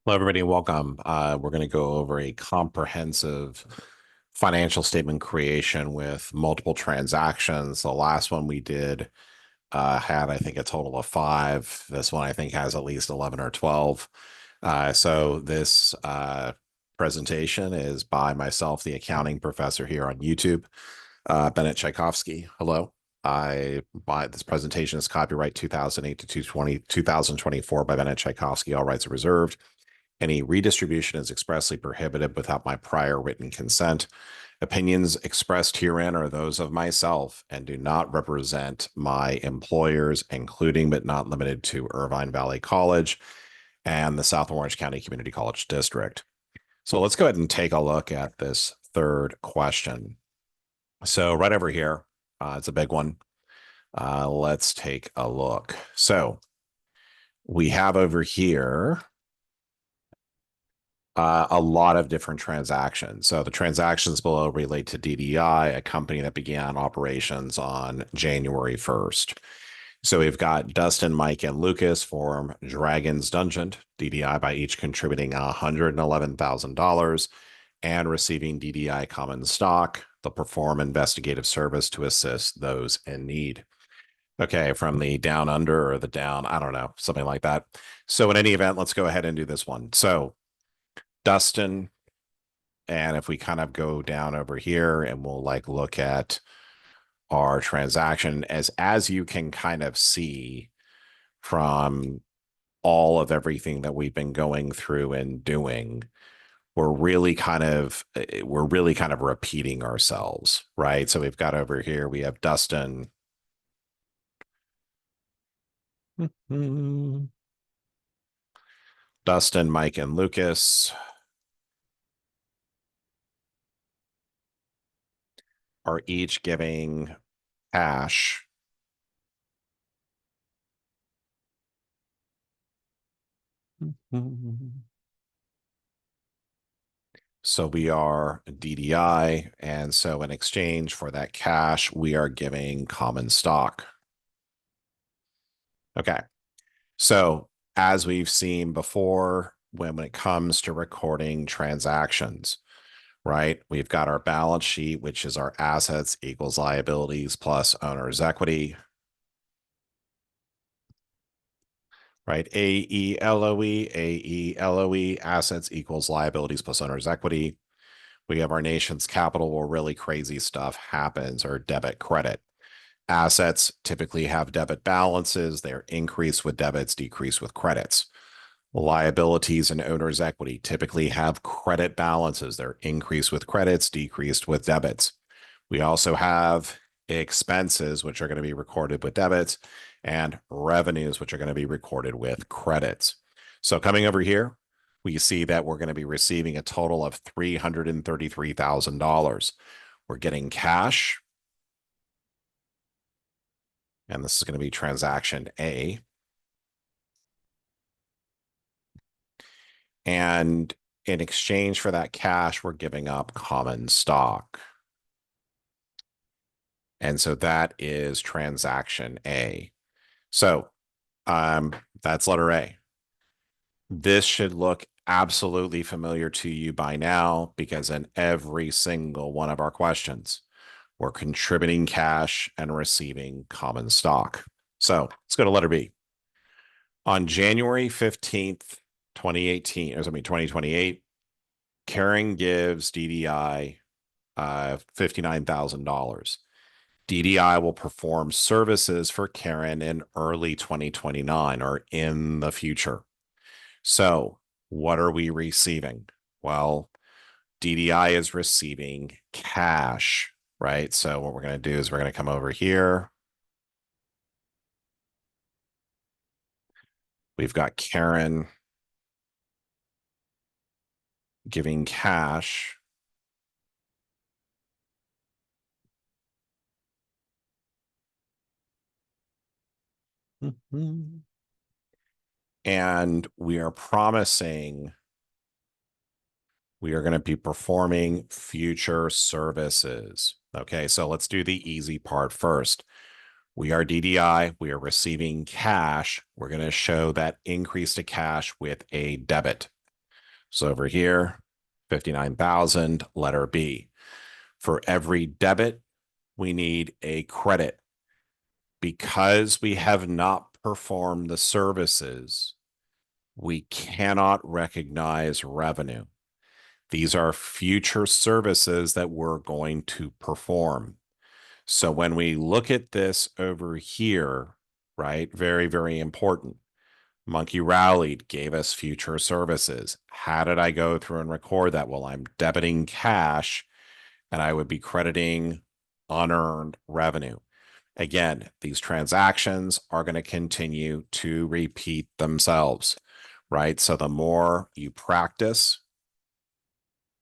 Hello, everybody, and welcome. We're going to go over a comprehensive financial statement creation with multiple transactions. The last one we did had, I think, a total of 5. This one, I think, has at least 11 or 12. So this presentation is by myself, the accounting professor here on YouTube, Bennett Tchaikovsky. Hello. This presentation is copyright 2008 to 2024 by Bennett Tchaikovsky. All rights are reserved. Any redistribution is expressly prohibited without my prior written consent. Opinions expressed herein are those of myself and do not represent my employers, including but not limited to Irvine Valley College and the South Orange County Community College District. So let's go ahead and take a look at this third question. So right over here, it's a big one. Let's take a look. So we have over here a lot of different transactions. So the transactions below relate to DDI, a company that began operations on January 1st. So we've got Dustin, Mike, and Lucas form Dragon's Dungeon, DDI, by each contributing $111,000 and receiving DDI common stock. They'll perform investigative service to assist those in need. Okay, from the down under or the down, I don't know, something like that. So in any event, let's go ahead and do this one. So Dustin, and if we kind of go down over here and we'll like look at our transaction, as you can kind of see from all of everything that we've been going through and doing, we're really kind of repeating ourselves, right? So we've got over here, we have Dustin. Dustin, Mike, and Lucas are each giving cash So we are DDI, and so in exchange for that cash, we are giving common stock. Okay, so as we've seen before, when it comes to recording transactions, right, we've got our balance sheet, which is our assets equals liabilities plus owner's equity, right? AELOE, assets equals liabilities plus owner's equity. We have our nation's capital where really crazy stuff happens, or debit credit. Assets typically have debit balances. They're increased with debits, decreased with credits. Liabilities and owner's equity typically have credit balances. They're increased with credits, decreased with debits. We also have expenses, which are going to be recorded with debits, and revenues, which are going to be recorded with credits. So coming over here, we see that we're going to be receiving a total of $333,000. We're getting cash, and this is going to be transaction A. And in exchange for that cash, we're giving up common stock. And so that is transaction A. So that's letter A. This should look absolutely familiar to you by now, because in every single one of our questions, we're contributing cash and receiving common stock. So let's go to letter B. On January 15th, 2028, Karen gives DDI $59,000. DDI will perform services for Karen in early 2029, or in the future. So what are we receiving? Well, DDI is receiving cash, right? So what we're going to do is we're going to come over here. We've got Karen giving cash. And we are promising we are going to be performing future services. Okay, so let's do the easy part first. We are DDI. We are receiving cash. We're going to show that increase to cash with a debit. So over here, 59,000, letter B. For every debit, we need a credit. Because we have not performed the services, we cannot recognize revenue. These are future services that we're going to perform. So when we look at this over here, right, very, very important. Monkey rallied, gave us future services. How did I go through and record that? Well, I'm debiting cash and I would be crediting unearned revenue. Again, these transactions are going to continue to repeat themselves, right? So the more you practice,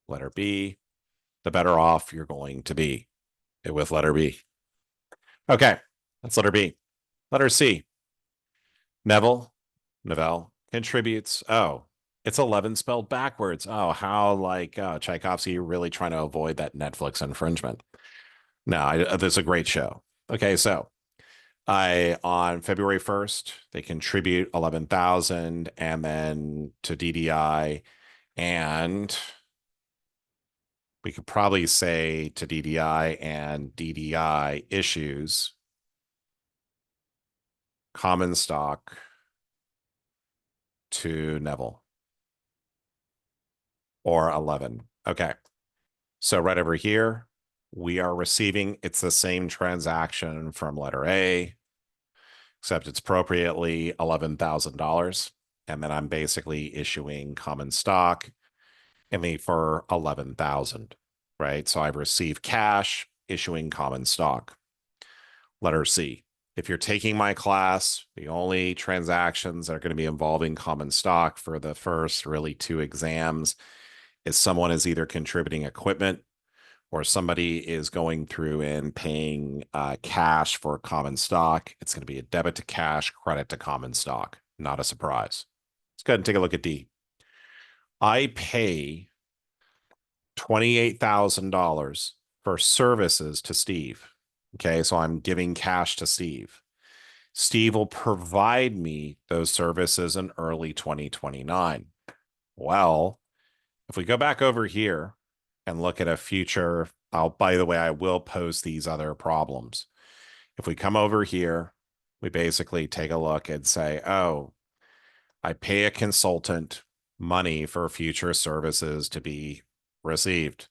letter B, the better off you're going to be with letter B. Okay, that's letter B. Letter C. Neville contributes. Oh, it's 11 spelled backwards. Oh, how like Tchaikovsky really trying to avoid that Netflix infringement. No, this is a great show. Okay, so on February 1st, they contribute 11,000 and then to DDI, and we could probably say to DDI, and DDI issues common stock to Neville, or 11. Okay. So right over here, we are receiving, it's the same transaction from letter A, except it's appropriately $11,000. And then I'm basically issuing common stock for 11,000, right? So I've received cash, issuing common stock. Letter C. If you're taking my class, the only transactions that are going to be involving common stock for the first really two exams is someone is either contributing equipment or somebody is going through and paying cash for common stock. It's going to be a debit to cash, credit to common stock. Not a surprise. Let's go ahead and take a look at D. I pay $28,000 for services to Steve. Okay, so I'm giving cash to Steve. Steve will provide me those services in early 2029. Well, if we go back over here and look at a future, by the way, I will post these other problems. If we come over here, we basically take a look and say, oh, I pay a consultant money for future services to be received.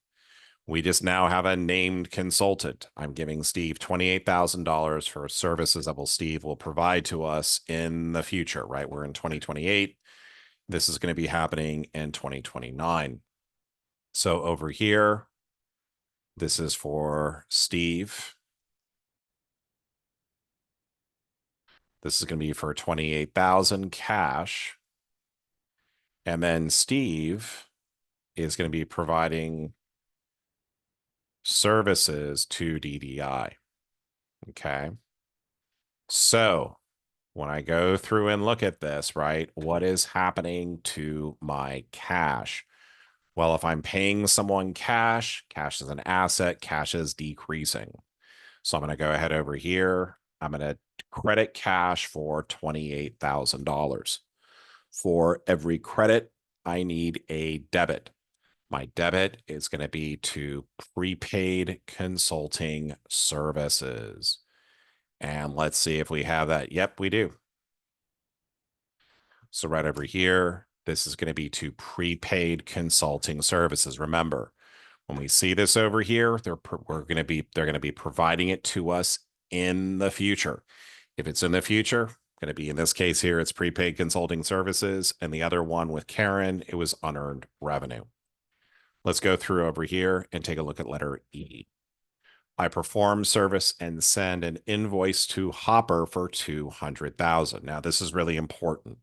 We just now have a named consultant. I'm giving Steve $28,000 for services that Steve will provide to us in the future, right? We're in 2028. This is going to be happening in 2029. So over here, this is for Steve. This is going to be for 28,000 cash. And then Steve is going to be providing services to DDI. Okay. So when I go through and look at this, right, what is happening to my cash? Well, if I'm paying someone cash, cash is an asset, cash is decreasing. So I'm going to go ahead over here. I'm going to credit cash for $28,000. For every credit, I need a debit. My debit is going to be to prepaid consulting services. And let's see if we have that. Yep, we do. So right over here, this is going to be to prepaid consulting services. Remember, when we see this over here, they're going to be providing it to us in the future. If it's in the future, going to be in this case here, it's prepaid consulting services, and the other one with Karen, it was unearned revenue. Let's go through over here and take a look at letter E. I perform service and send an invoice to Hopper for 200,000. Now, this is really important.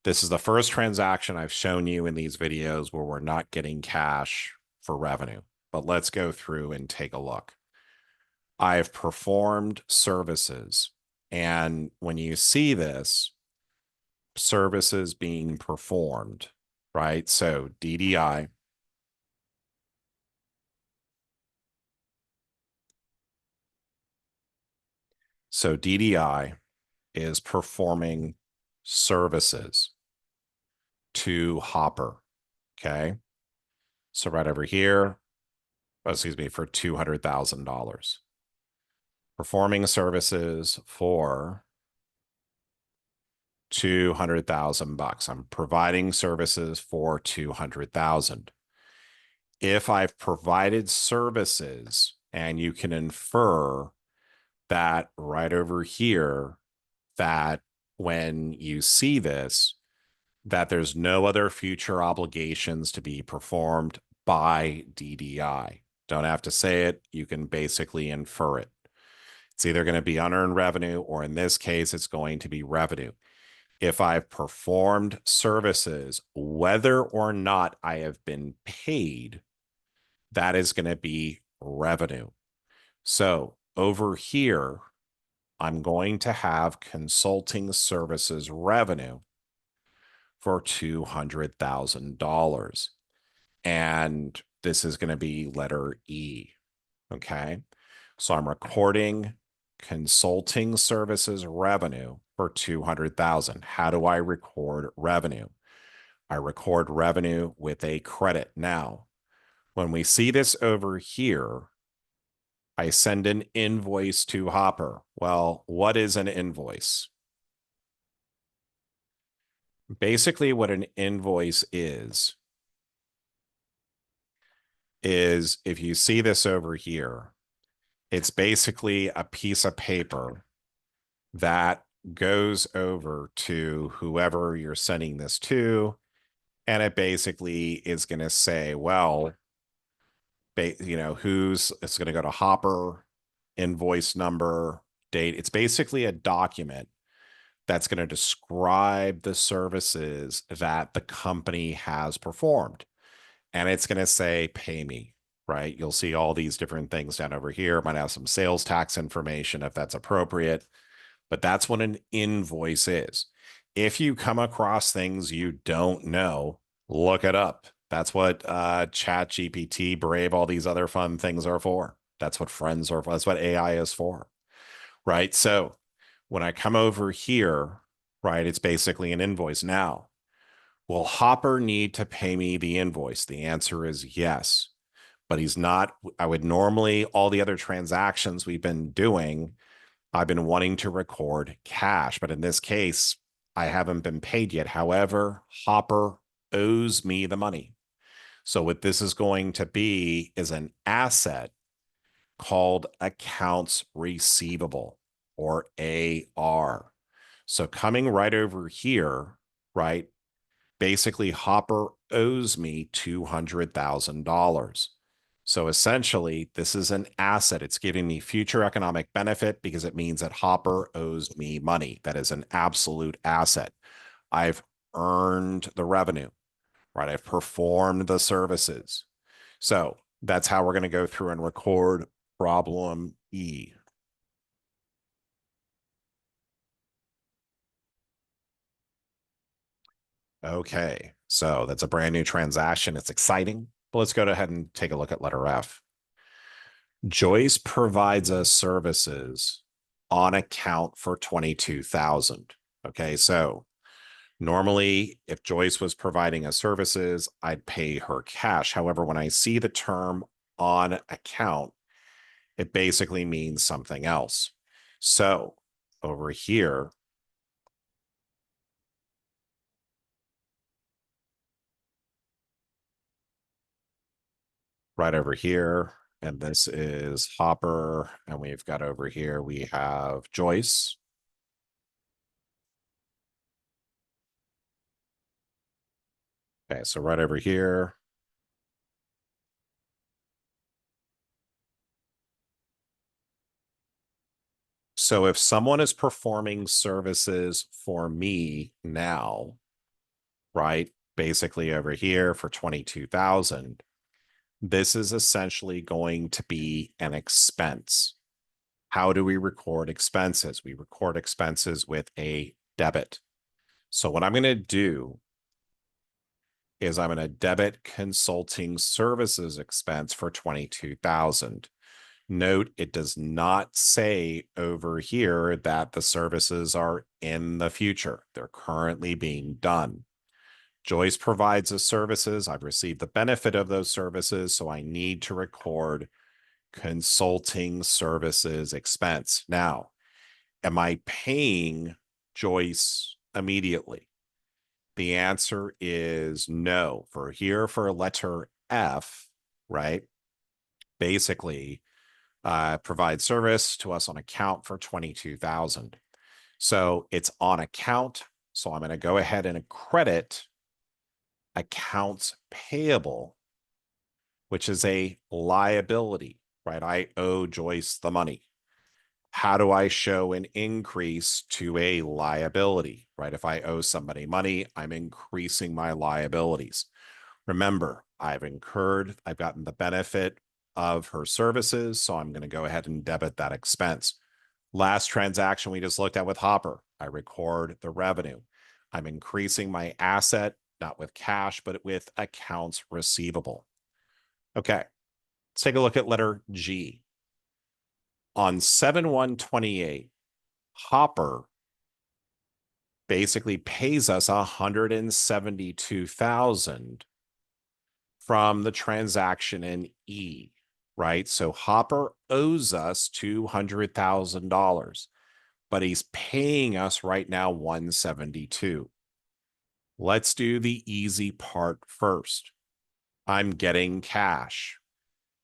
This is the first transaction I've shown you in these videos where we're not getting cash for revenue, but let's go through and take a look. I've performed services, and when you see this, services being performed, right? So DDI, so DDI is performing services to Hopper. Okay. So right over here, excuse me, for $200,000. Performing services for 200,000 bucks. I'm providing services for 200,000. If I've provided services, and you can infer that right over here, that when you see this, that there's no other future obligations to be performed by DDI. Don't have to say it. You can basically infer it. It's either going to be unearned revenue, or in this case, it's going to be revenue. If I've performed services, whether or not I have been paid, that is going to be revenue. So over here, I'm going to have consulting services revenue for $200,000. And this is going to be letter E. Okay. So I'm recording consulting services revenue for 200,000. How do I record revenue? I record revenue with a credit. Now, when we see this over here, I send an invoice to Hopper. Well, what is an invoice? Basically, what an invoice is if you see this over here, it's basically a piece of paper that goes over to whoever you're sending this to. And it basically is going to say, well, who's it's going to go to Hopper, invoice number, date. It's basically a document that's going to describe the services that the company has performed. And it's going to say, pay me, right? You'll see all these different things down over here. It might have some sales tax information if that's appropriate, but that's what an invoice is. If you come across things you don't know, look it up. That's what Chat GPT, Brave, all these other fun things are for. That's what friends are for. That's what AI is for, right? So when I come over here, right, it's basically an invoice. Now, will Hopper need to pay me the invoice? The answer is yes, but he's not. I would normally, all the other transactions we've been doing, I've been wanting to record cash, but in this case, I haven't been paid yet. However, Hopper owes me the money. So what this is going to be is an asset called accounts receivable, or AR. So coming right over here, right? Basically, Hopper owes me $200,000. So essentially, this is an asset. It's giving me future economic benefit because it means that Hopper owes me money. That is an absolute asset. I've earned the revenue, right? I've performed the services. So that's how we're going to go through and record problem E. Okay, so that's a brand new transaction. It's exciting, but let's go ahead and take a look at letter F. Joyce provides us services on account for 22,000. Okay, so normally if Joyce was providing us services, I'd pay her cash. However, when I see the term on account, it basically means something else. So over here, right over here, and this is Hopper, and we've got over here, we have Joyce. Okay, so right over here, so if someone is performing services for me now, right, basically over here for 22,000, this is essentially going to be an expense. How do we record expenses? We record expenses with a debit. So what I'm going to do is I'm going to debit consulting services expense for 22,000. Note, it does not say over here that the services are in the future. They're currently being done. Joyce provides us services. I've received the benefit of those services, so I need to record consulting services expense. Now, am I paying Joyce immediately? The answer is no. For letter F, right? Basically, provide service to us on account for 22,000. So it's on account. So I'm going to go ahead and credit accounts payable, which is a liability, right? I owe Joyce the money. How do I show an increase to a liability, right? If I owe somebody money, I'm increasing my liabilities. Remember, I've gotten the benefit of her services, so I'm going to go ahead and debit that expense. Last transaction we just looked at with Hopper, I record the revenue. I'm increasing my asset, not with cash, but with accounts receivable. Okay, let's take a look at letter G. On 7/1/28, Hopper basically pays us $172,000 from the transaction in E, right? So Hopper owes us $200,000, but he's paying us right now $172,000. Let's do the easy part first. I'm getting cash.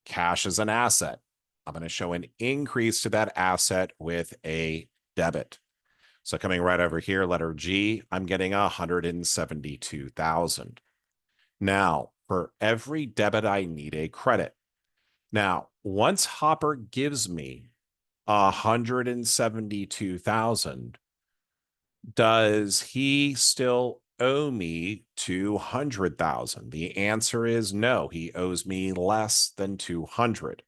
Cash is an asset. I'm going to show an increase to that asset with a debit. So coming right over here, letter G, I'm getting $172,000. Now, for every debit, I need a credit. Now, once Hopper gives me $172,000, does he still owe me $200,000? The answer is no. He owes me less than $200,000.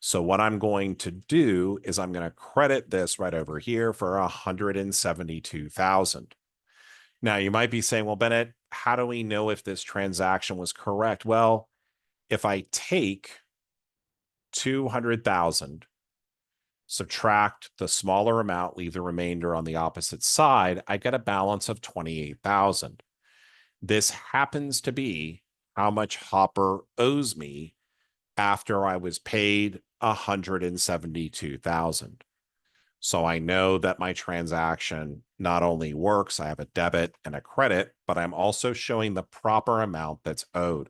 So what I'm going to do is I'm going to credit this right over here for $172,000. Now you might be saying, well, Bennett, how do we know if this transaction was correct? Well, if I take 200,000, subtract the smaller amount, leave the remainder on the opposite side, I get a balance of 28,000. This happens to be how much Hopper owes me after I was paid 172,000. So I know that my transaction not only works, I have a debit and a credit, but I'm also showing the proper amount that's owed.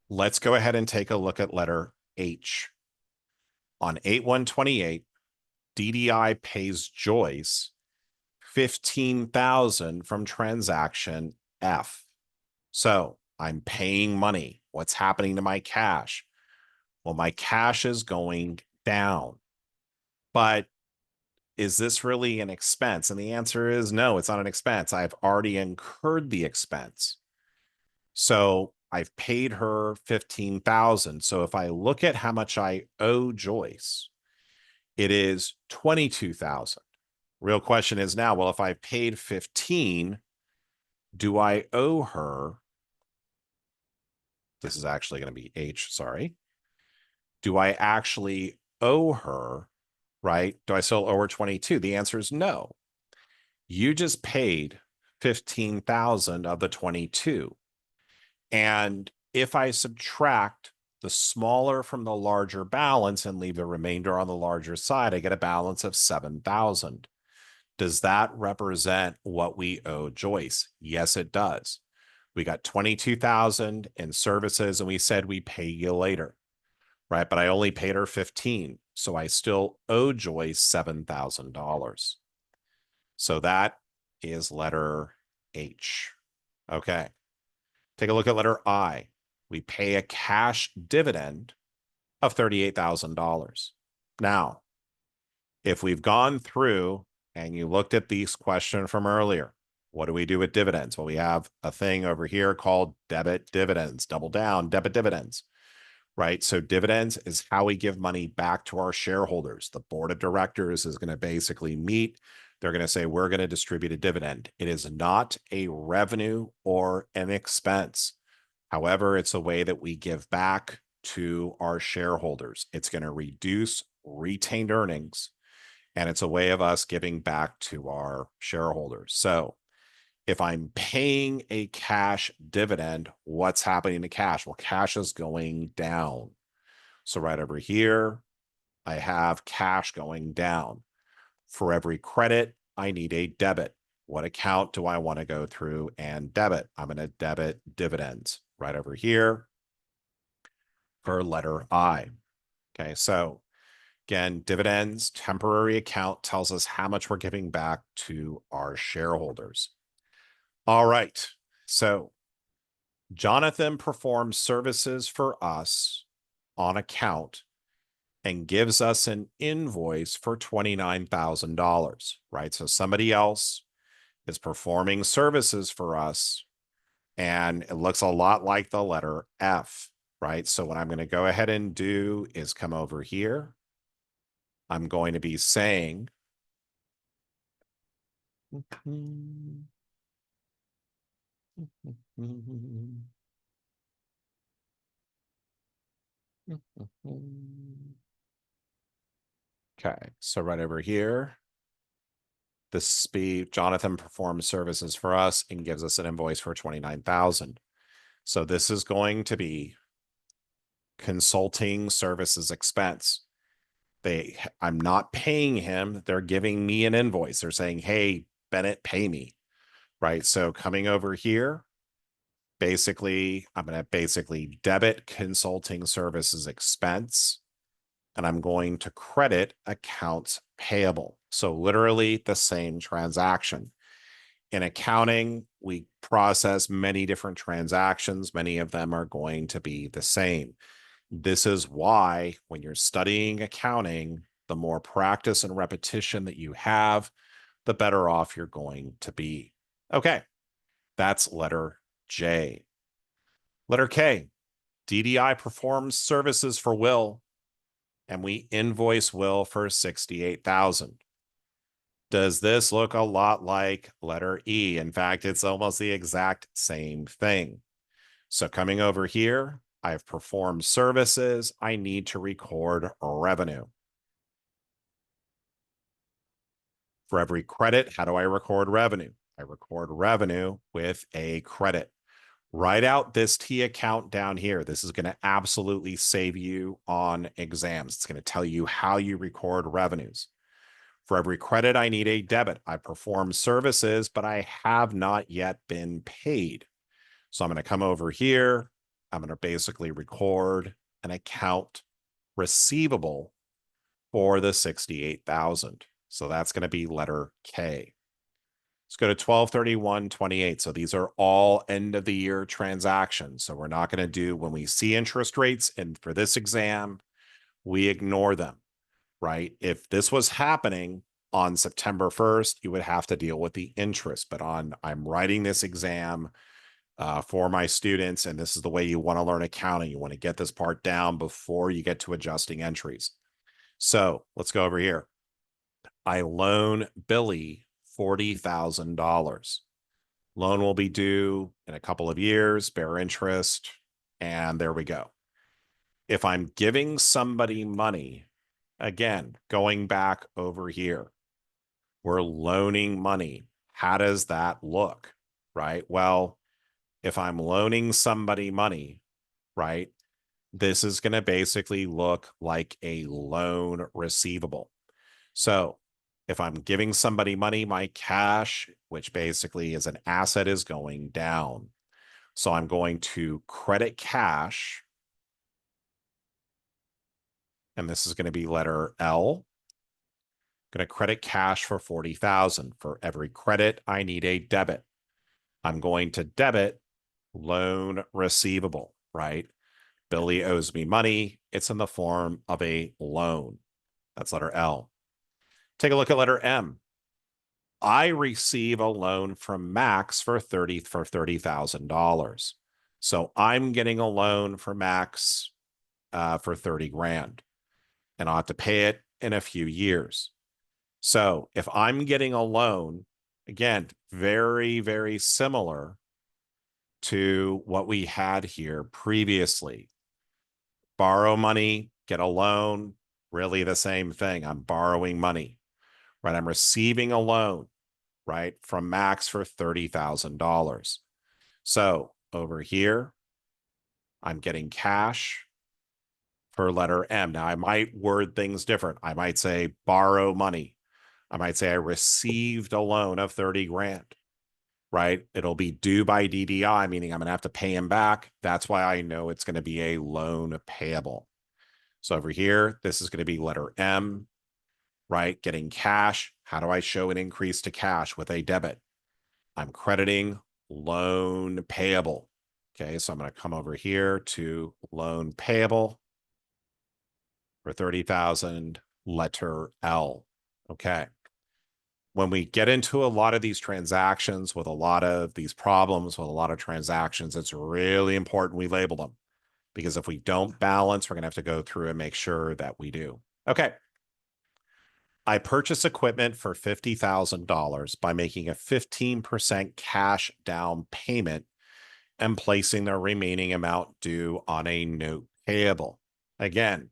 Let's go ahead and take a look at letter H. On 8/1/28, DDI pays Joyce 15,000 from transaction F. So I'm paying money. What's happening to my cash? Well, my cash is going down. But is this really an expense? And the answer is no, it's not an expense. I've already incurred the expense. So I've paid her 15,000. So if I look at how much I owe Joyce, it is 22,000. Real question is now, well, if I paid 15, do I owe her? This is actually going to be H, sorry. Do I actually owe her, right? Do I still owe her 22? The answer is no. You just paid 15,000 of the 22. And if I subtract the smaller from the larger balance and leave the remainder on the larger side, I get a balance of 7,000. Does that represent what we owe Joyce? Yes, it does. We got 22,000 in services and we said we pay you later, right? But I only paid her 15. So I still owe Joyce $7,000. So that is letter H. Okay. Take a look at letter I. We pay a cash dividend of $38,000. Now, if we've gone through and you looked at this question from earlier, what do we do with dividends? Well, we have a thing over here called debit dividends, double down, debit dividends, right? So dividends is how we give money back to our shareholders. The board of directors is going to basically meet. They're going to say, we're going to distribute a dividend. It is not a revenue or an expense. However, it's a way that we give back to our shareholders. It's going to reduce retained earnings, and it's a way of us giving back to our shareholders. So If I'm paying a cash dividend, what's happening to cash? Well, cash is going down. So right over here, I have cash going down. For every credit, I need a debit. What account do I want to go through and debit? I'm going to debit dividends right over here for letter I. Okay, so again, dividends, temporary account tells us how much we're giving back to our shareholders. All right, so Jonathan performs services for us on account and gives us an invoice for $29,000, right? So somebody else is performing services for us, and it looks a lot like the letter F, right? So what I'm going to go ahead and do is come over here. I'm going to be saying, okay, so right over here, this speed, Jonathan performs services for us and gives us an invoice for 29,000. So this is going to be consulting services expense. I'm not paying him. They're giving me an invoice. They're saying, hey, Bennett, pay me, right? So coming over here, basically, I'm going to basically debit consulting services expense, and I'm going to credit accounts payable. So literally the same transaction. In accounting, we process many different transactions. Many of them are going to be the same. This is why when you're studying accounting, the more practice and repetition that you have, the better off you're going to be. Okay, that's letter J. Letter K, DDI performs services for Will, and we invoice Will for $68,000. Does this look a lot like letter E? In fact, it's almost the exact same thing. So coming over here, I've performed services. I need to record revenue. For every credit, how do I record revenue? I record revenue with a credit. Write out this T account down here. This is going to absolutely save you on exams. It's going to tell you how you record revenues. For every credit, I need a debit. I perform services, but I have not yet been paid. So I'm going to come over here. I'm going to basically record an account receivable for the 68,000. So that's going to be letter K. Let's go to 12/31/28. So these are all end of the year transactions. So we're not going to do when we see interest rates, and for this exam, we ignore them, right? If this was happening on September 1st, you would have to deal with the interest. But I'm writing this exam for my students, and this is the way you want to learn accounting. You want to get this part down before you get to adjusting entries. So let's go over here. I loan Billy $40,000. Loan will be due in a couple of years, bear interest, and there we go. If I'm giving somebody money, again, going back over here, we're loaning money. How does that look, right? Well, if I'm loaning somebody money, right, this is going to basically look like a loan receivable. So if I'm giving somebody money, my cash, which basically is an asset, is going down. So I'm going to credit cash, and this is going to be letter L. I'm going to credit cash for 40,000. For every credit, I need a debit. I'm going to debit loan receivable, right? Billy owes me money. It's in the form of a loan. That's letter L. Take a look at letter M. I receive a loan from Max for $30,000. So I'm getting a loan for Max for 30 grand, and I'll have to pay it in a few years. So if I'm getting a loan, again, very, very similar to what we had here previously. Borrow money, get a loan, really the same thing. I'm borrowing money, right? I'm receiving a loan. right, from Max for $30,000. So over here, I'm getting cash for letter M. Now I might word things different. I might say borrow money. I might say I received a loan of 30 grand, right? It'll be due by DDI, meaning I'm going to have to pay him back. That's why I know it's going to be a loan payable. So over here, this is going to be letter M, right? Getting cash. How do I show an increase to cash with a debit? I'm crediting loan payable. Okay, so I'm going to come over here to loan payable for 30,000, letter L. Okay. When we get into a lot of these transactions with a lot of these problems with a lot of transactions, it's really important we label them, because if we don't balance, we're going to have to go through and make sure that we do. Okay. I purchase equipment for $50,000 by making a 15% cash down payment and placing the remaining amount due on a note payable. Again,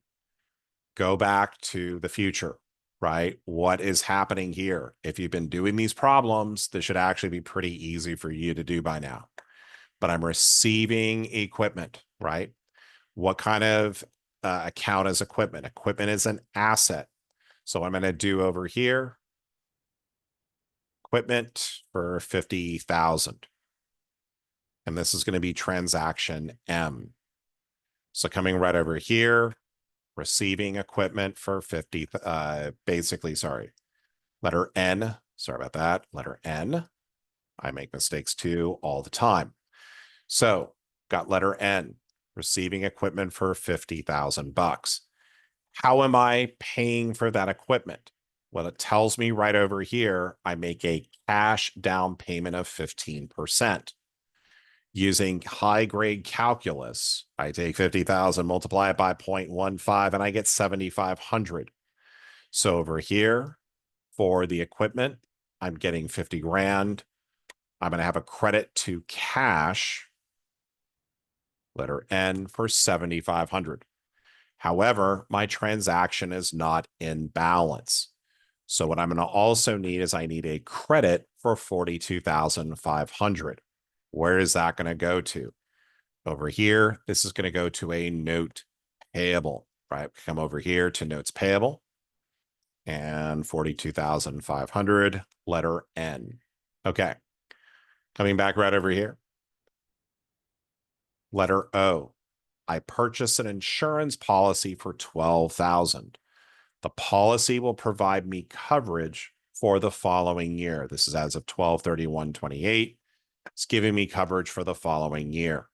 go back to the future, right? What is happening here? If you've been doing these problems, this should actually be pretty easy for you to do by now. But I'm receiving equipment, right? What kind of account is equipment? Equipment is an asset. So what I'm going to do over here, equipment for 50,000. And this is going to be transaction M. So coming right over here, receiving equipment for 50, letter N. Sorry about that. Letter N. I make mistakes too all the time. So got letter N, receiving equipment for 50,000 bucks. How am I paying for that equipment? Well, it tells me right over here, I make a cash down payment of 15%. Using high grade calculus, I take 50,000, multiply it by 0.15, and I get 7,500. So over here, for the equipment, I'm getting 50 grand. I'm going to have a credit to cash, letter N, for 7,500. However, my transaction is not in balance. So what I'm going to also need is I need a credit for 42,500. Where is that going to go to? Over here, this is going to go to a note payable, right? Come over here to notes payable and 42,500, letter N. Okay. Coming back right over here. Letter O. I purchased an insurance policy for 12,000. The policy will provide me coverage for the following year. This is as of 12/31/28. It's giving me coverage for the following year.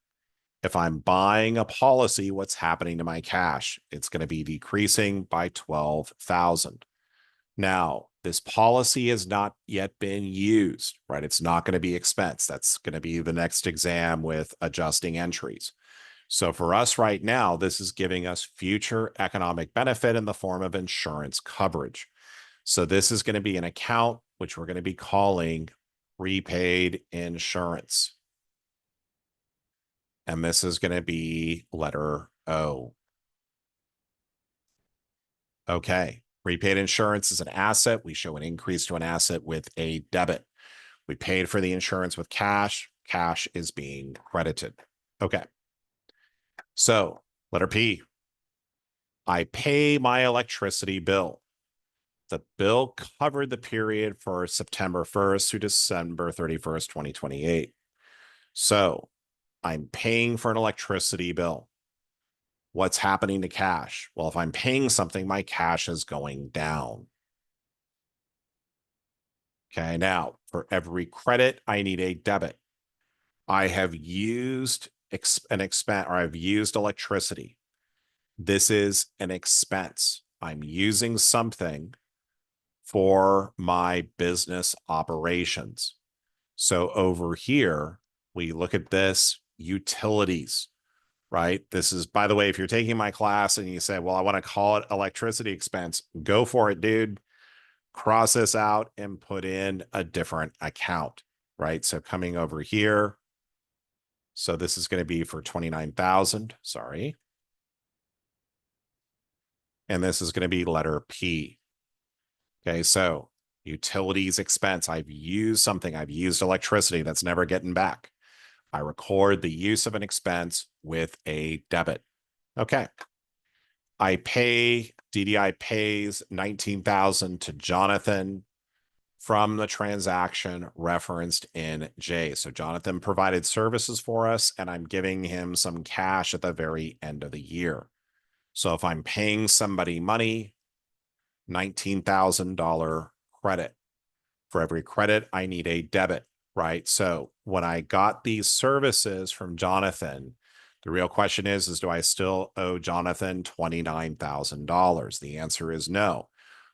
If I'm buying a policy, what's happening to my cash? It's going to be decreasing by 12,000. Now, this policy has not yet been used, right? It's not going to be expense. That's going to be the next exam with adjusting entries. So for us right now, this is giving us future economic benefit in the form of insurance coverage. So this is going to be an account which we're going to be calling prepaid insurance. And this is going to be letter O. Okay. Prepaid insurance is an asset. We show an increase to an asset with a debit. We paid for the insurance with cash. Cash is being credited. Okay. So letter P. I pay my electricity bill. The bill covered the period for September 1st through December 31st, 2028. So I'm paying for an electricity bill. What's happening to cash? Well, if I'm paying something, my cash is going down. Okay, now for every credit, I need a debit. I have used an expense, or I've used electricity. This is an expense. I'm using something for my business operations. So over here, we look at this utilities, right? This is, by the way, if you're taking my class and you say, well, I want to call it electricity expense, go for it, dude. Cross this out and put in a different account, right? So coming over here. So this is going to be for 29,000, sorry. And this is going to be letter P. Okay, so Utilities expense. I've used something. I've used electricity that's never getting back. I record the use of an expense with a debit. Okay. I pay, DDI pays 19,000 to Jonathan from the transaction referenced in J. So Jonathan provided services for us, and I'm giving him some cash at the very end of the year. So if I'm paying somebody money, $19,000 credit. For every credit, I need a debit, right? So when I got these services from Jonathan, the real question is do I still owe Jonathan $29,000? The answer is no.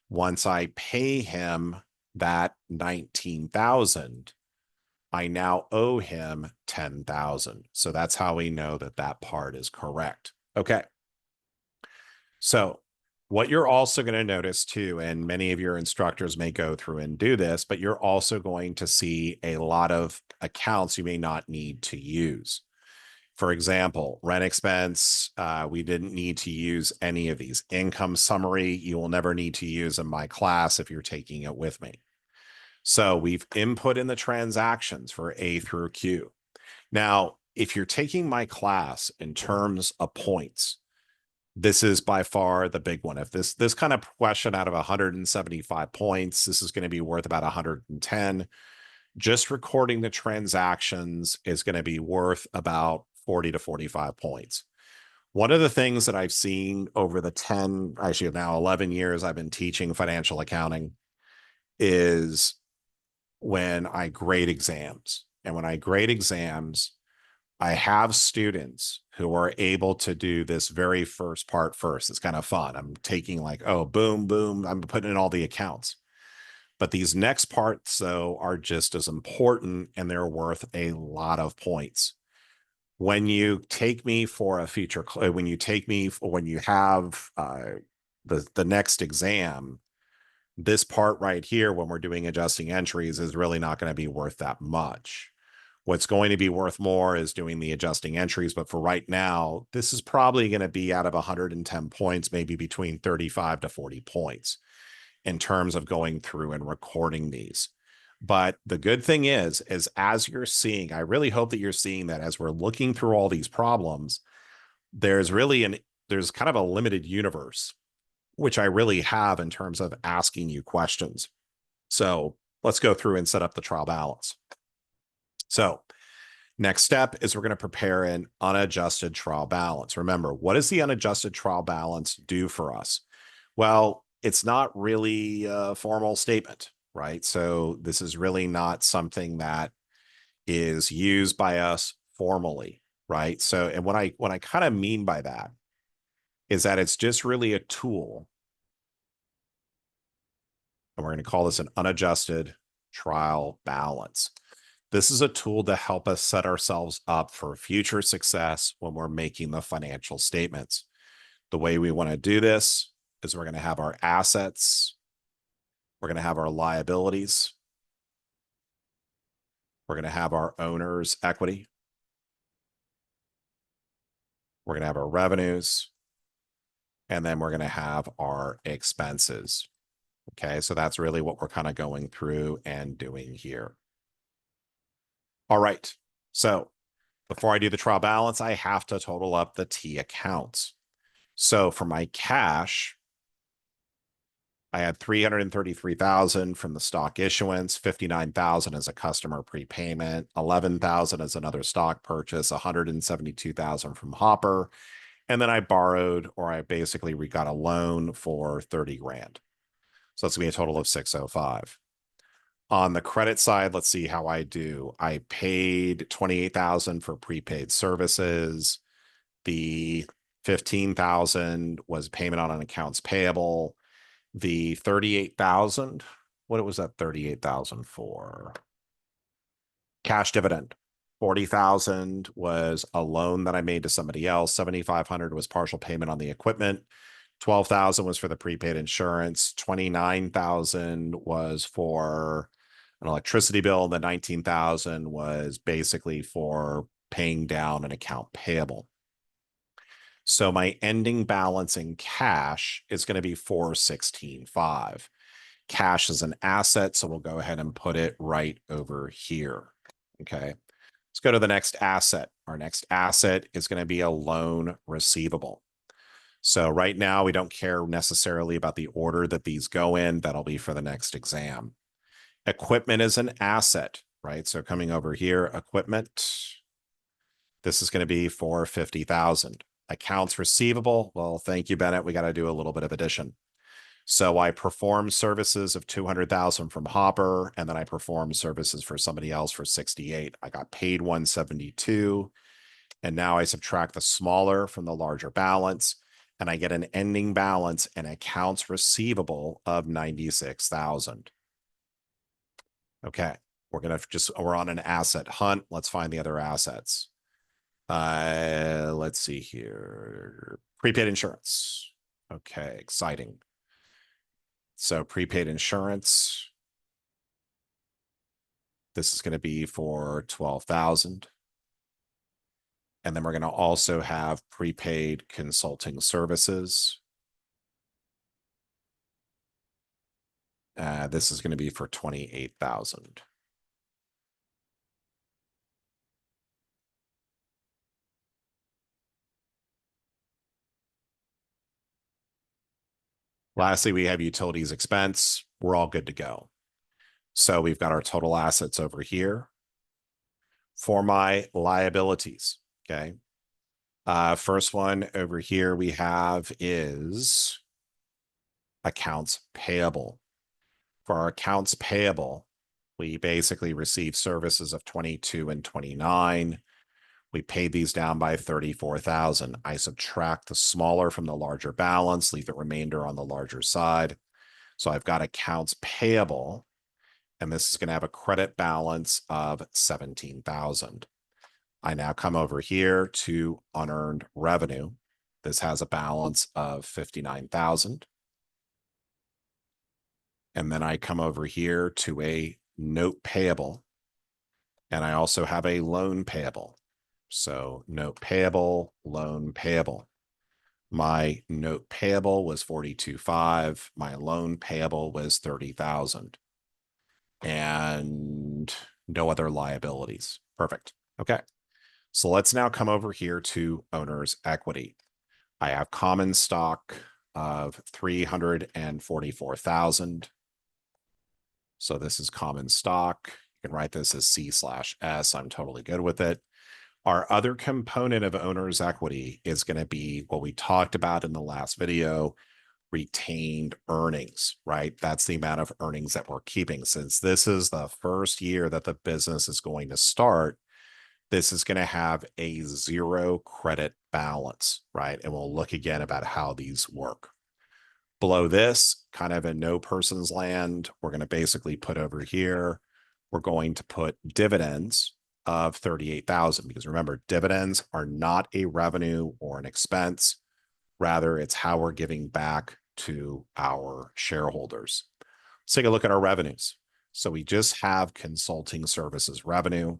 Once I pay him that 19,000, I now owe him 10,000. So that's how we know that that part is correct. Okay. So what you're also going to notice too, and many of your instructors may go through and do this, but you're also going to see a lot of accounts you may not need to use. For example, rent expense, we didn't need to use any of these. Income summary, you will never need to use in my class if you're taking it with me. So we've input in the transactions for A through Q. Now, if you're taking my class in terms of points, this is by far the big one. If this kind of question out of 175 points, this is going to be worth about 110. Just recording the transactions is going to be worth about 40 to 45 points. One of the things that I've seen over the 10, actually now 11 years I've been teaching financial accounting is when I grade exams. And when I grade exams, I have students who are able to do this very first part first. It's kind of fun. I'm taking like, oh, boom, boom. I'm putting in all the accounts. But these next parts, though, are just as important and they're worth a lot of points. When you take me for a future, when you take me, when you have the next exam, this part right here, when we're doing adjusting entries, is really not going to be worth that much. What's going to be worth more is doing the adjusting entries. But for right now, this is probably going to be out of 110 points, maybe between 35 to 40 points in terms of going through and recording these. But the good thing is as you're seeing, I really hope that you're seeing that as we're looking through all these problems, there's kind of a limited universe, which I really have in terms of asking you questions. So let's go through and set up the trial balance. So next step is we're going to prepare an unadjusted trial balance. Remember, what does the unadjusted trial balance do for us? Well, it's not really a formal statement, right? So this is really not something that is used by us formally, right? So, and what I kind of mean by that is that it's just really a tool. And we're going to call this an unadjusted trial balance. This is a tool to help us set ourselves up for future success when we're making the financial statements. The way we want to do this is we're going to have our assets, we're going to have our liabilities, we're going to have our owner's equity, we're going to have our revenues, and then we're going to have our expenses. Okay, so that's really what we're kind of going through and doing here. All right, so before I do the trial balance, I have to total up the T accounts. So for my cash, I had 333,000 from the stock issuance, 59,000 as a customer prepayment, 11,000 as another stock purchase, 172,000 from Hopper, and then I borrowed, or I basically got a loan for 30 grand. So that's gonna be a total of 605. On the credit side, let's see how I do. I paid 28,000 for prepaid services. The 15,000 was payment on an accounts payable. The 38,000, what was that 38,000 for? Cash dividend. 40,000 was a loan that I made to somebody else. 7,500 was partial payment on the equipment. 12,000 was for the prepaid insurance. 29,000 was for an electricity bill. The 19,000 was basically for paying down an account payable. So my ending balance in cash is going to be 416.5. Cash is an asset, so we'll go ahead and put it right over here. Okay. Let's go to the next asset. Our next asset is going to be a loan receivable. So right now, we don't care necessarily about the order that these go in. That'll be for the next exam. Equipment is an asset, right? So coming over here, equipment, this is going to be for 50,000. Accounts receivable, well, thank you, Bennett. We got to do a little bit of addition. So I perform services of 200,000 from Hopper, and then I perform services for somebody else for 68. I got paid 172, and now I subtract the smaller from the larger balance, and I get an ending balance and accounts receivable of 96,000. Okay, we're on an asset hunt. Let's find the other assets. Let's see here. Prepaid insurance. Okay, exciting. So prepaid insurance. This is going to be for 12,000. And then we're going to also have prepaid consulting services. This is going to be for 28,000. Lastly, we have utilities expense. We're all good to go. So we've got our total assets over here. For my liabilities, okay. First one over here we have is accounts payable. For our accounts payable, we basically receive services of 22 and 29. We paid these down by 34,000. I subtract the smaller from the larger balance, leave the remainder on the larger side. So I've got accounts payable, and this is going to have a credit balance of 17,000. I now come over here to unearned revenue. This has a balance of 59,000. And then I come over here to a note payable. And I also have a loan payable. So note payable, loan payable. My note payable was 42.5. My loan payable was 30,000. And no other liabilities. Perfect. Okay. So let's now come over here to owner's equity. I have common stock of 344,000. So this is common stock. You can write this as C/S. I'm totally good with it. Our other component of owner's equity is going to be what we talked about in the last video, retained earnings, right? That's the amount of earnings that we're keeping. Since this is the first year that the business is going to start, this is going to have a zero credit balance, right? And we'll look again about how these work. Below this, kind of in no person's land, we're going to basically put over here, we're going to put dividends of 38,000, because remember, dividends are not a revenue or an expense. Rather, it's how we're giving back to our shareholders. Let's take a look at our revenues. So we just have consulting services revenue,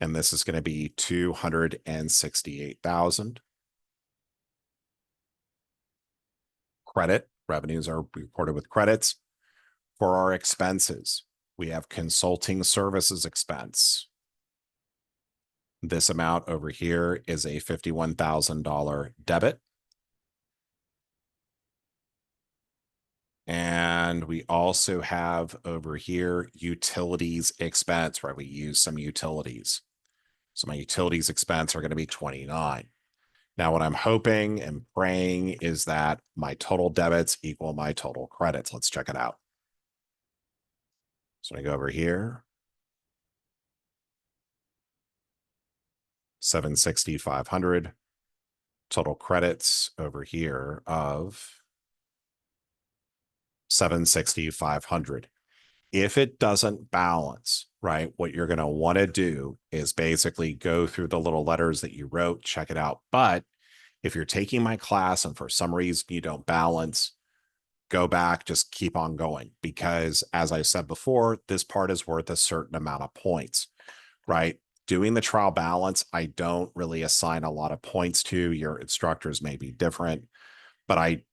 and this is going to be 268,000. Credit revenues are reported with credits. For our expenses, we have consulting services expense. This amount over here is a $51,000 debit. And we also have over here utilities expense, right? We use some utilities. So my utilities expense are going to be 29. Now, what I'm hoping and praying is that my total debits equal my total credits. Let's check it out. So I go over here. 760,500. Total credits over here of 760,500. If it doesn't balance, right, what you're going to want to do is basically go through the little letters that you wrote, check it out. But if you're taking my class and for some reason you don't balance, go back, just keep on going. Because as I said before, this part is worth a certain amount of points, right? Doing the trial balance, I don't really assign a lot of points to. Your instructors may be different, but I